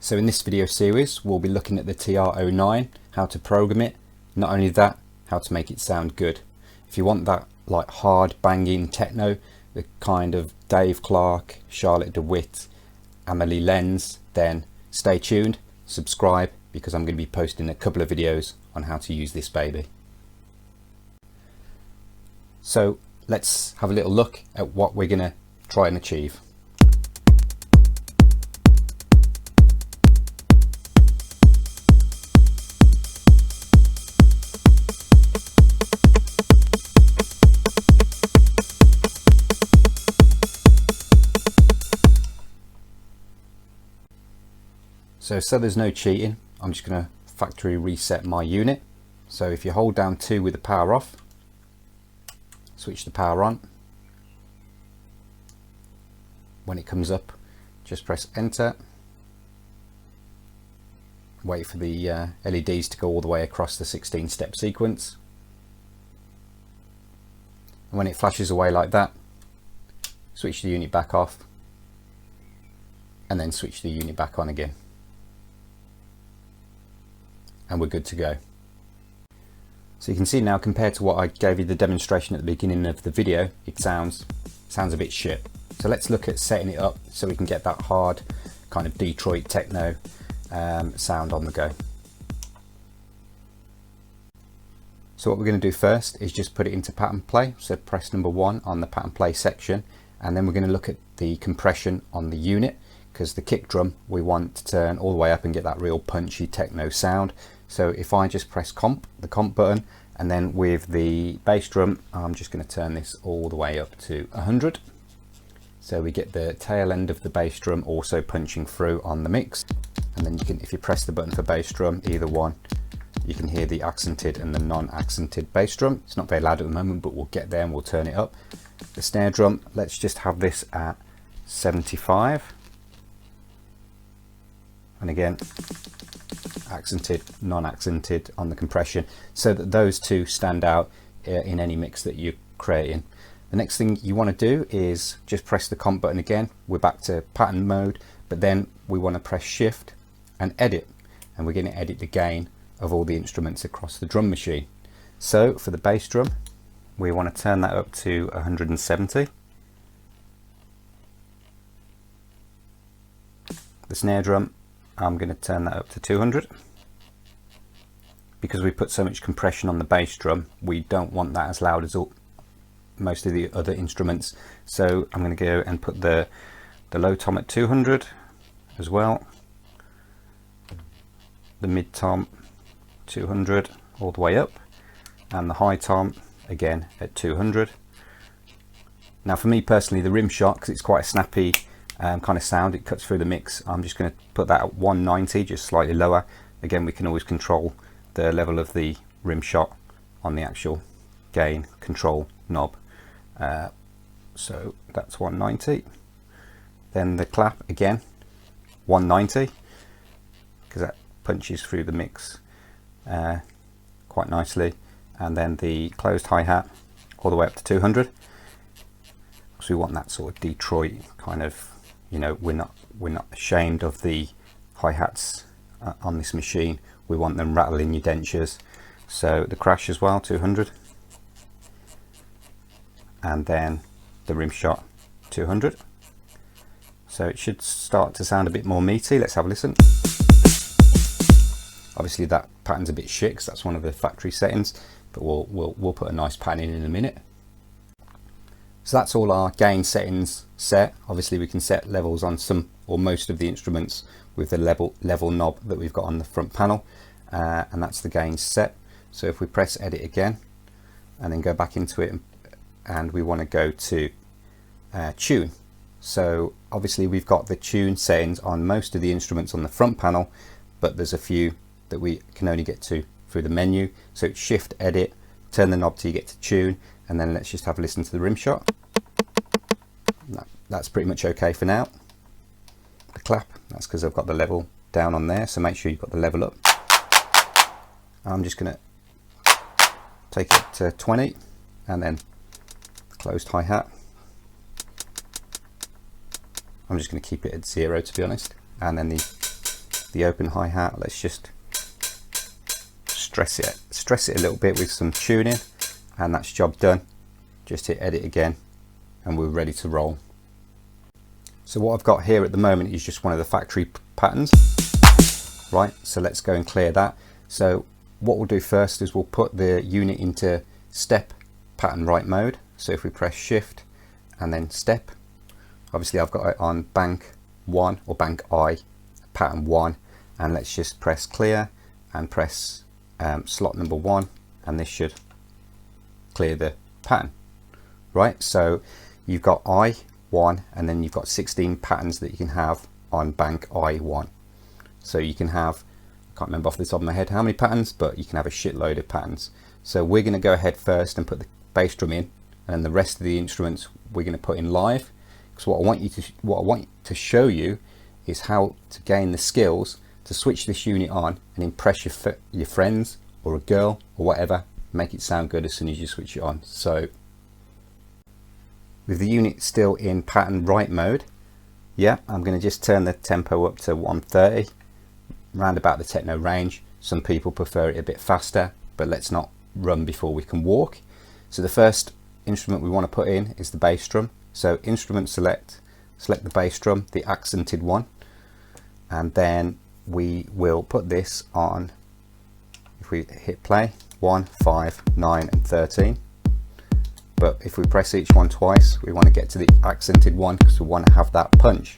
So in this video series we'll be looking at the TR-09, how to program it, not only that, how to make it sound good. If you want that like hard banging techno, the kind of Dave Clark, Charlotte DeWitt, Amelie Lenz, then stay tuned, subscribe, because I'm going to be posting a couple of videos on how to use this baby. So let's have a little look at what we're going to try and achieve. So there's no cheating, I'm just going to factory reset my unit. So if you hold down 2 with the power off, switch the power on. When it comes up, just press enter. Wait for the LEDs to go all the way across the 16-step sequence. And when it flashes away like that, switch the unit back off and then switch the unit back on again. And we're good to go. So you can see now, compared to what I gave you the demonstration at the beginning of the video, it sounds a bit shit. So let's look at setting it up so we can get that hard kind of Detroit techno sound on the go. So what we're going to do first is just put it into pattern play. So press number 1 on the pattern play section, and then we're going to look at the compression on the unit, because the kick drum we want to turn all the way up and get that real punchy techno sound. So if I just press the comp button, and then with the bass drum I'm just going to turn this all the way up to 100, so we get the tail end of the bass drum also punching through on the mix. And then you can, if you press the button for bass drum, either one, you can hear the accented and the non-accented bass drum. It's not very loud at the moment, but we'll get there and we'll turn it up. The snare drum, let's just have this at 75, and again accented, non-accented on the compression, so that those two stand out in any mix that you're creating. The next thing you want to do is just press the comp button again. We're back to pattern mode, but then we want to press shift and edit, and we're going to edit the gain of all the instruments across the drum machine. So for the bass drum we want to turn that up to 170. The snare drum, I'm going to turn that up to 200. Because we put so much compression on the bass drum, we don't want that as loud as most of the other instruments. So I'm going to go and put the low tom at 200 as well. The mid tom 200 all the way up, and the high tom again at 200. Now for me personally, the rim shot, because it's quite a snappy kind of sound, it cuts through the mix, I'm just going to put that at 190, just slightly lower. Again, we can always control the level of the rim shot on the actual gain control knob. So that's 190. Then the clap again 190, because that punches through the mix quite nicely. And then the closed hi-hat all the way up to 200, because we want that sort of Detroit kind of, you know, we're not ashamed of the hi-hats on this machine. We want them rattling your dentures. So the crash as well, 200, and then the rim shot 200. So it should start to sound a bit more meaty. Let's have a listen. Obviously that pattern's a bit shit because that's one of the factory settings, but we'll put a nice pattern in a minute. So that's all our gain settings set. Obviously we can set levels on some or most of the instruments with the level knob that we've got on the front panel, and that's the gain set. So if we press edit again and then go back into it, and we want to go to tune. So obviously we've got the tune settings on most of the instruments on the front panel, but there's a few that we can only get to through the menu. So it's shift edit, turn the knob till you get to tune, and then let's just have a listen to the rim shot. That's pretty much okay for now. The clap, that's because I've got the level down on there, so make sure you've got the level up. I'm just going to take it to 20, and then closed hi-hat. I'm just going to keep it at 0 to be honest, and then the the open hi-hat, let's just stress it a little bit with some tuning, and that's job done. Just hit edit again and we're ready to roll. So what I've got here at the moment is just one of the factory patterns, right? So let's go and clear that. So what we'll do first is we'll put the unit into step pattern right mode. So if we press shift and then step, obviously I've got it on bank 1 or bank I, pattern 1, and let's just press clear and press slot number 1, and this should clear the pattern, right? So you've got I1 and then you've got 16 patterns that you can have on bank I1. So you can have, I can't remember off the top of my head how many patterns, but you can have a shitload of patterns. So we're going to go ahead first and put the bass drum in, and the rest of the instruments we're going to put in live, because what I want to show you is how to gain the skills to switch this unit on and impress your friends or a girl or whatever, make it sound good as soon as you switch it on. So with the unit still in pattern right mode, yeah, I'm going to just turn the tempo up to 130, round about the techno range. Some people prefer it a bit faster, but let's not run before we can walk. So the first instrument we want to put in is the bass drum. So instrument select the bass drum, the accented one, and then we will put this on, if we hit play, 1, 5, 9 and 13. But if we press each one twice, we want to get to the accented one because we want to have that punch.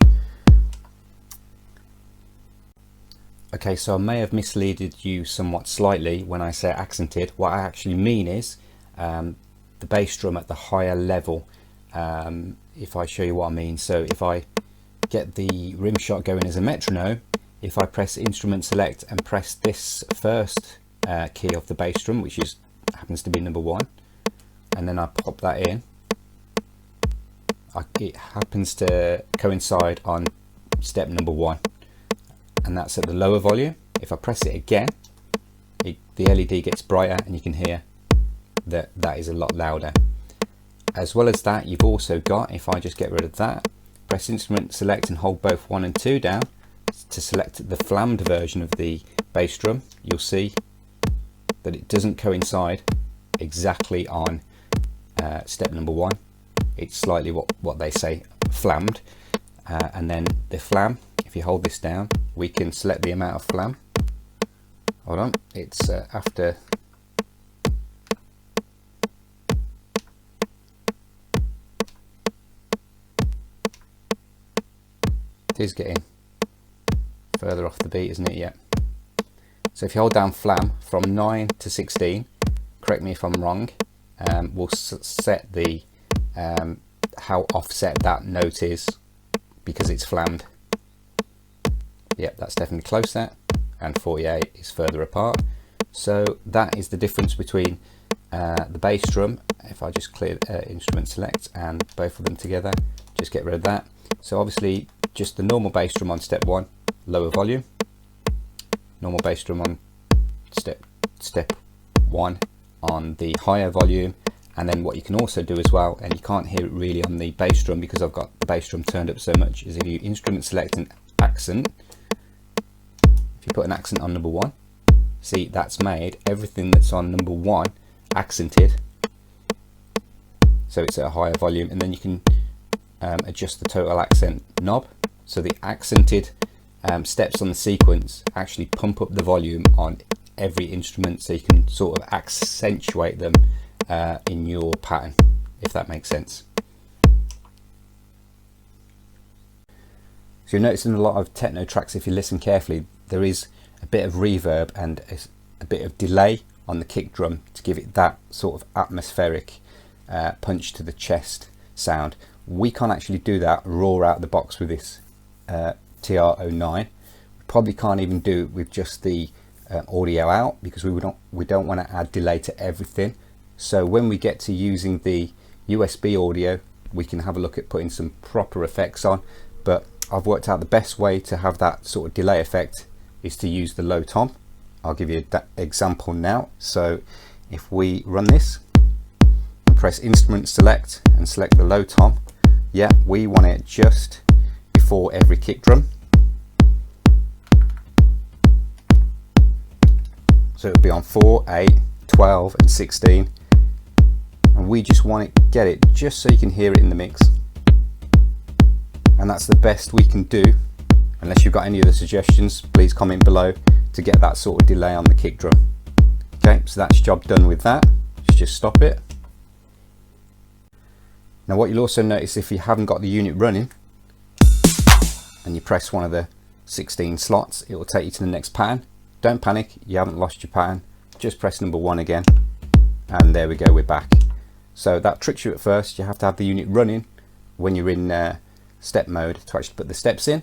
Okay, so I may have misleaded you somewhat slightly when I say accented. What I actually mean is the bass drum at the higher level. If I show you what I mean, so if I get the rim shot going as a metronome, if I press instrument select and press this first key of the bass drum, which happens to be number 1, and then I pop that in, it happens to coincide on step number 1, and that's at the lower volume. If I press it again, the LED gets brighter and you can hear that is a lot louder. As well as that, you've also got, if I just get rid of that, press instrument select and hold both 1 and 2 down to select the FLAMmed version of the bass drum, you'll see that it doesn't coincide exactly on step number 1. It's slightly what they say FLAMmed, and then the flam, if you hold this down, we can select the amount of flam. Hold on, it's after. It is getting further off the beat, isn't it yet? So if you hold down flam from 9 to 16, correct me if I'm wrong, we'll set the how offset that note is because it's flammed. Yep, that's definitely closer, and 48 is further apart. So that is the difference between the bass drum. If I just clear instrument select and both of them together, just get rid of that. So obviously just the normal bass drum on step 1, lower volume, normal bass drum on step 1 on the higher volume. And then what you can also do as well, and you can't hear it really on the bass drum because I've got the bass drum turned up so much, is if you instrument select an accent, if you put an accent on number 1, see that's made everything that's on number 1 accented, so it's at a higher volume. And then you can adjust the total accent knob, so the accented steps on the sequence actually pump up the volume on every instrument, so you can sort of accentuate them in your pattern, if that makes sense. So you'll notice in a lot of techno tracks, if you listen carefully, there is a bit of reverb and a bit of delay on the kick drum to give it that sort of atmospheric punch to the chest sound. We can't actually do that raw out of the box with this TR-09. We probably can't even do it with just the audio out, because we don't want to add delay to everything. So when we get to using the USB audio, we can have a look at putting some proper effects on. But I've worked out the best way to have that sort of delay effect is to use the low tom. I'll give you that example now. So if we run this, press instrument select and select the low tom, yeah, we want it just before every kick drum. So it'll be on 4, 8, 12 and 16, and we just want to get it just so you can hear it in the mix, and that's the best we can do. Unless you've got any other suggestions, please comment below to get that sort of delay on the kick drum. Okay, so that's job done with that. Let's just stop it. Now what you'll also notice, if you haven't got the unit running and you press one of the 16 slots, it will take you to the next pattern. Don't panic, you haven't lost your pattern. Just press number 1 again, and there we go, we're back. So that tricks you at first. You have to have the unit running when you're in step mode to actually put the steps in.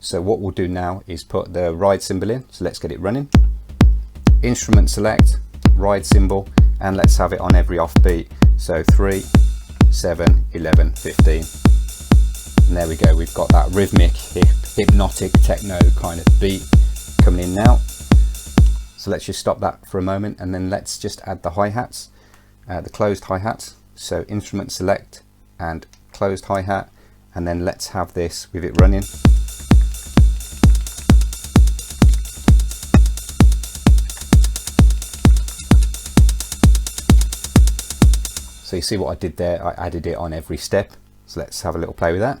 So what we'll do now is put the ride cymbal in. So let's get it running. Instrument select, ride cymbal, and let's have it on every offbeat. So 3, 7, 11, 15. And there we go, we've got that rhythmic, hypnotic techno kind of beat coming in now. So let's just stop that for a moment, and then let's just add the hi-hats, the closed hi-hats. So instrument select and closed hi-hat, and then let's have this with it running. So you see what I did there, I added it on every step. So let's have a little play with that.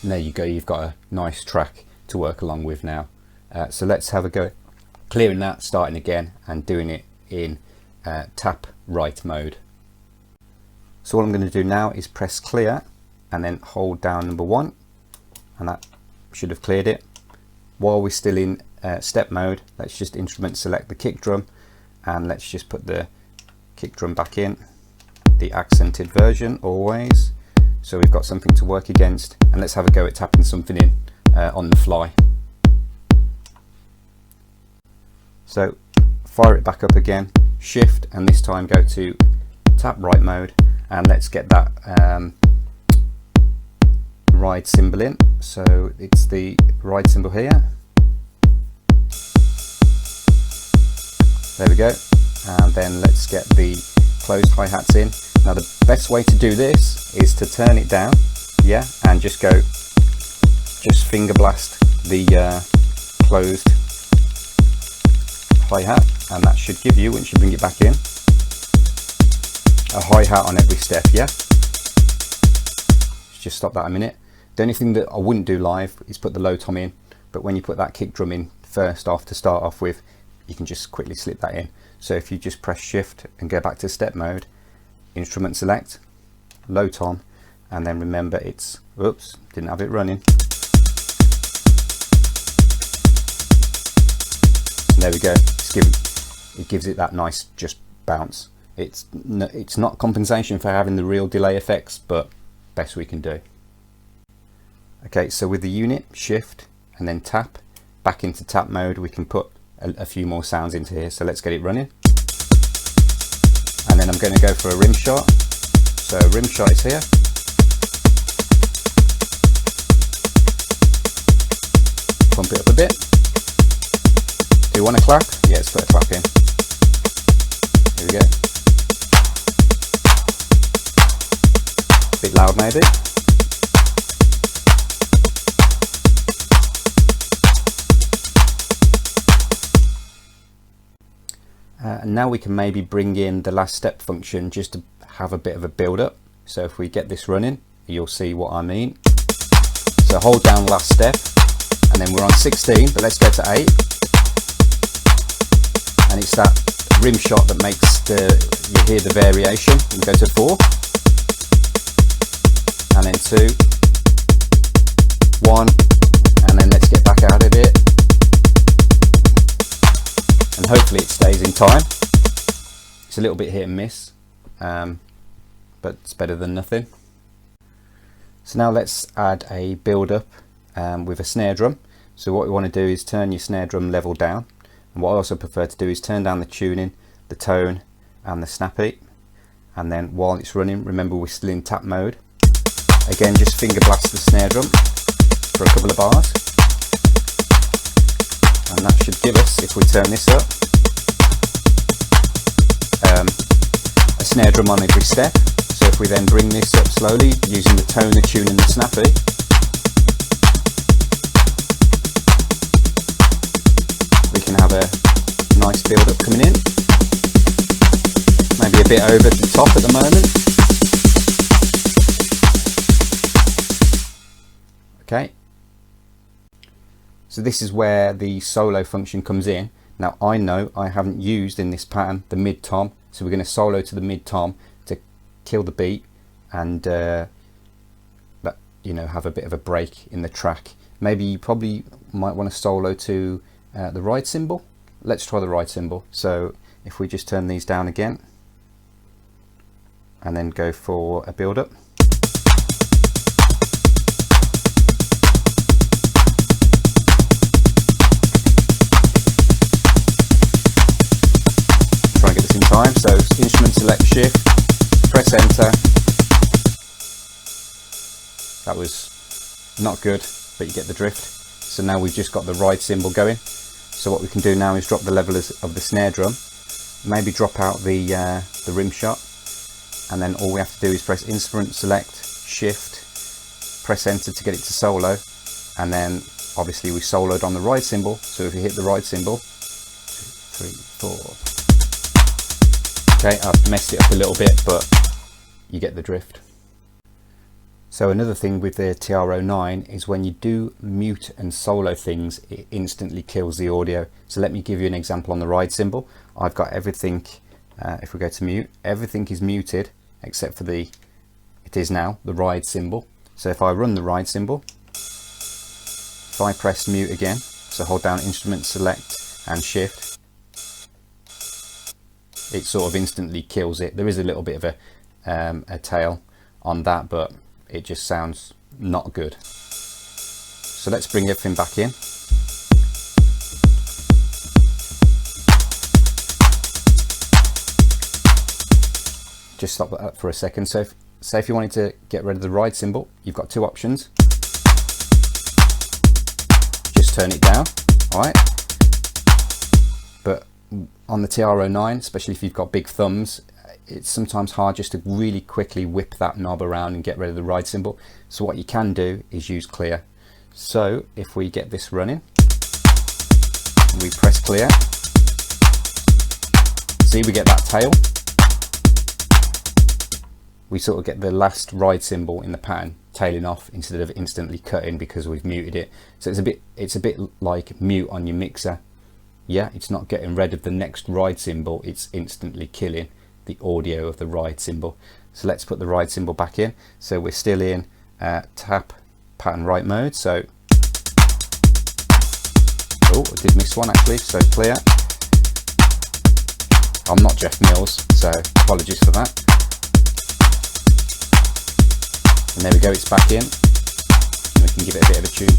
And there you go, you've got a nice track to work along with now. So let's have a go clearing that, starting again, and doing it in tap right mode. So what I'm going to do now is press clear and then hold down number 1, and that should have cleared it. While we're still in step mode, let's just instrument select the kick drum, and let's just put the kick drum back in, the accented version always, so we've got something to work against. And let's have a go at tapping something in on the fly. So fire it back up again, shift, and this time go to tap right mode, and let's get that ride cymbal in. So it's the ride cymbal here. There we go. And then let's get the closed hi-hats in. Now the best way to do this is to turn it down, yeah, and just finger blast the closed hi-hat, and that should give you, once you bring it back in, a hi-hat on every step, yeah? Let's just stop that a minute. The only thing that I wouldn't do live is put the low tom in, but when you put that kick drum in first off to start off with, you can just quickly slip that in. So if you just press shift and go back to step mode, instrument select, low tom, and then remember it's, oops, didn't have it running. And there we go, it gives it that nice just bounce. It's not compensation for having the real delay effects, but best we can do. Okay, so with the unit, shift and then tap, back into tap mode, we can put a few more sounds into here. So let's get it running. And then I'm going to go for a rim shot. So rim shot is here. Pump it up a bit. Do you want a clap? Yeah, let's put a clap in. Here we go. Bit loud maybe. And now we can maybe bring in the last step function just to have a bit of a build up. So if we get this running, you'll see what I mean. So hold down last step, and then we're on 16, but let's go to 8. And it's that rim shot that makes you hear the variation. We go to 4, and then 2, 1, and then let's get back out of it. And hopefully it stays in time. It's a little bit hit and miss, but it's better than nothing. So now let's add a build up with a snare drum. So what we want to do is turn your snare drum level down, and what I also prefer to do is turn down the tuning, the tone and the snappy, and then while it's running, remember we're still in tap mode. Again, just finger blast the snare drum for a couple of bars. And that should give us, if we turn this up, a snare drum on every step. So if we then bring this up slowly using the tone, the tune and the snappy, we can have a nice build up coming in, maybe a bit over the top at the moment. Okay, so this is where the solo function comes in. Now I know I haven't used in this pattern the mid tom, so we're going to solo to the mid tom to kill the beat and have a bit of a break in the track. Maybe you probably might want to solo to the ride cymbal. Let's try the ride cymbal. So if we just turn these down again and then go for a build up. Try and get this in time. So instrument select shift, press enter. That was not good, but you get the drift. So now we've just got the ride cymbal going. So what we can do now is drop the level of the snare drum, maybe drop out the rim shot, and then all we have to do is press instrument select shift, press enter to get it to solo, and then obviously we soloed on the ride cymbal. So if you hit the ride cymbal, 2, 3, 4. Okay, I've messed it up a little bit, but you get the drift. So another thing with the TR-09 is when you do mute and solo things, it instantly kills the audio. So let me give you an example on the ride cymbal. I've got everything, if we go to mute, everything is muted except for it is now the ride cymbal. So if I run the ride cymbal, if I press mute again, so hold down instrument select and shift, it sort of instantly kills it. There is a little bit of a tail on that, but it just sounds not good. So let's bring everything back in. Just stop that for a second. So say if you wanted to get rid of the ride cymbal, you've got two options. Just turn it down, all right? But on the TR-09, especially if you've got big thumbs, it's sometimes hard just to really quickly whip that knob around and get rid of the ride cymbal. So what you can do is use clear. So if we get this running and we press clear, see we get that tail. We sort of get the last ride cymbal in the pattern tailing off instead of instantly cutting because we've muted it. So it's a bit like mute on your mixer. Yeah, it's not getting rid of the next ride cymbal, it's instantly killing the audio of the ride cymbal. So let's put the ride cymbal back in. So we're still in tap pattern right mode. So oh, I did miss one actually, so clear. I'm not Jeff Mills, so apologies for that. And there we go, it's back in, and we can give it a bit of a tune.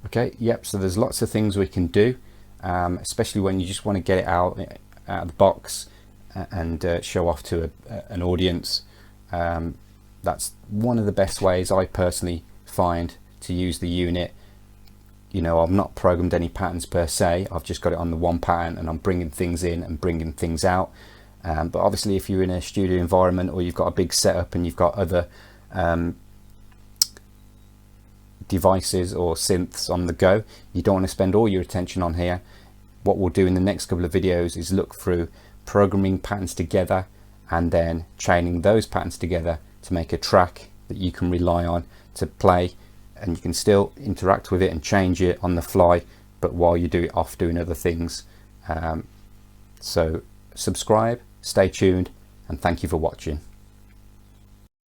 Okay, yep, so there's lots of things we can do. Especially when you just want to get it out of the box and show off to an audience. That's one of the best ways I personally find to use the unit. You know, I've not programmed any patterns per se, I've just got it on the one pattern and I'm bringing things in and bringing things out. But obviously if you're in a studio environment or you've got a big setup and you've got other devices or synths on the go, you don't want to spend all your attention on here. What we'll do in the next couple of videos is look through programming patterns together and then chaining those patterns together to make a track that you can rely on to play, and you can still interact with it and change it on the fly, but while you do it off doing other things. So subscribe, stay tuned, and thank you for watching.